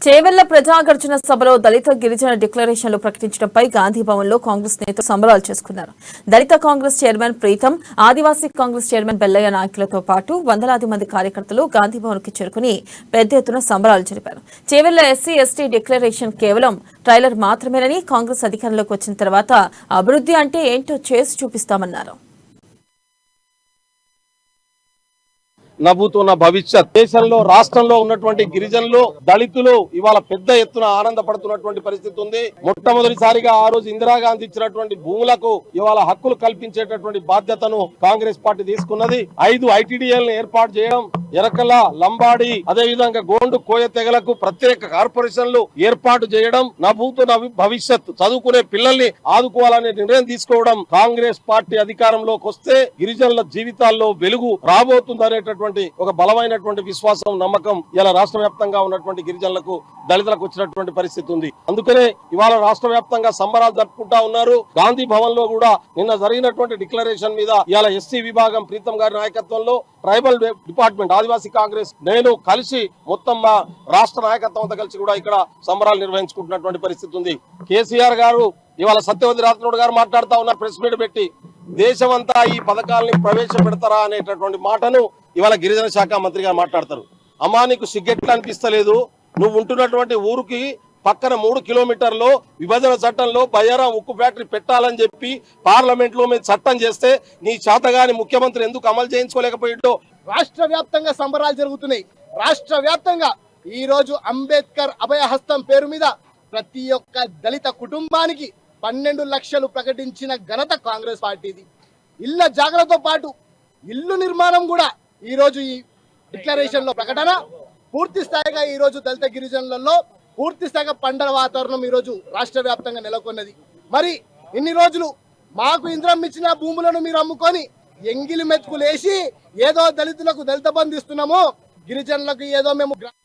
చేవెళ్ల ప్రజాగర్జన సభలో దళిత గిరిజన డిక్లరేషన్లు ప్రకటించడంపై గాంధీ భవన్ లో కాంగ్రెస్ నేతలు సంబరాలు చేసుకున్నారు. దళిత కాంగ్రెస్ చైర్మన్ ప్రీతం, ఆదివాసీ కాంగ్రెస్ చైర్మన్ బెల్లయ్య నాయకులతో పాటు వందలాది మంది కార్యకర్తలు గాంధీ భవన్ కి చేరుకుని పెద్ద ఎత్తున సంబరాలు జరిపారు. చేవెళ్ల ఎస్సీ ఎస్టీ డిక్లరేషన్ కేవలం ట్రైలర్ మాత్రమేనని, కాంగ్రెస్ అధికారంలోకి వచ్చిన తర్వాత అభివృద్ధి అంటే ఏంటో చేసి చూపిస్తామన్నారు. నవ్వుతున్న భవిష్యత్ దేశంలో రాష్ట్రంలో ఉన్నటువంటి గిరిజనులు దళితులు ఇవాళ పెద్ద ఎత్తున ఆనందపడుతున్నటువంటి పరిస్థితి ఉంది. మొట్టమొదటిసారిగా ఆ రోజు ఇందిరాగాంధీ ఇచ్చినటువంటి భూములకు ఇవాళ హక్కులు కల్పించేటటువంటి బాధ్యతను కాంగ్రెస్ పార్టీ తీసుకున్నది. 5 ఐటీడీఎల్ని ఏర్పాటు చేయడం, ఎరకల, లంబాడి, అదేవిధంగా గోండు, కోయ తెగలకు ప్రత్యేక కార్పొరేషన్లు ఏర్పాటు చేయడం, నవ్వుతున్న భవిష్యత్ చదువుకునే పిల్లల్ని ఆదుకోవాలనే నిర్ణయం తీసుకోవడం, కాంగ్రెస్ పార్టీ అధికారంలోకి వస్తే గిరిజనుల జీవితాల్లో వెలుగు రాబోతుందనేటటువంటి ఒక బలమైనటువంటి విశ్వాసం, నమ్మకం ఇలా రాష్ట్ర వ్యాప్తంగా ఉన్నటువంటి గిరిజనులకు, దళితులకు వచ్చినటువంటి పరిస్థితి ఉంది. అందుకనే ఇవాళ రాష్ట్ర వ్యాప్తంగా సంబరాలు జరుపుకుంటా ఉన్నారు. గాంధీ భవన్ లో కూడా నిన్న జరిగినటువంటి డిక్లరేషన్ మీద ఇవాళ ఎస్సీ విభాగం ప్రీతం గారి నాయకత్వంలో, ట్రైబల్ డిపార్ట్మెంట్, ఆదివాసీ కాంగ్రెస్, నేను కలిసి మొత్తం మా రాష్ట్ర నాయకత్వంతో కలిసి కూడా ఇక్కడ సంబరాలు నిర్వహించుకుంటున్నటువంటి పరిస్థితి ఉంది. కేసీఆర్ గారు ఇవాళ సత్యవతి రాథోడ్ గారు మాట్లాడుతా ఉన్నారు ప్రెస్ మీట్ పెట్టి, దేశమంతా ఈ పథకాలని ప్రవేశపెడతారా అనేటటువంటి మాటను ఇవాళ గిరిజన శాఖ మంత్రి గారు మాట్లాడతారు. అమ్మా, నీకు సిగ్గెట్లు అనిపిస్తలేదు? నువ్వు ఉంటున్నటువంటి ఊరికి పక్కన 3 కిలోమీటర్లో విభజన చట్టంలో బయ్యారం ఉక్కు ఫ్యాక్టరీ పెట్టాలని చెప్పి పార్లమెంట్ లో మేము చట్టం చేస్తే నీ చేతగాని ముఖ్యమంత్రి ఎందుకు అమలు చేయించుకోలేకపోయిందో. రాష్ట్ర వ్యాప్తంగా సంబరాలు జరుగుతున్నాయి. రాష్ట్ర వ్యాప్తంగా ఈ రోజు అంబేద్కర్ అభయహస్తం పేరు మీద ప్రతి ఒక్క దళిత కుటుంబానికి 12 లక్షలు ప్రకటించిన ఘనత కాంగ్రెస్ పార్టీది. ఇళ్ల జాగ్రత్తతో పాటు ఇల్లు నిర్మాణం కూడా ఈ రోజు ఈ డిక్లరేషన్ లో ప్రకటన. పూర్తి స్థాయిగా ఈ రోజు దళిత గిరిజనులలో పూర్తి స్థాయిగా పండగ వాతావరణం ఈ రోజు రాష్ట్ర వ్యాప్తంగా నెలకొన్నది. మరి ఇన్ని రోజులు మాకు ఇంద్రం ఇచ్చిన భూములను మీరు అమ్ముకొని ఎంగిలి మెతుకులేసి ఏదో దళితులకు దళిత బంధు ఇస్తున్నాము, గిరిజనులకు ఏదో మేము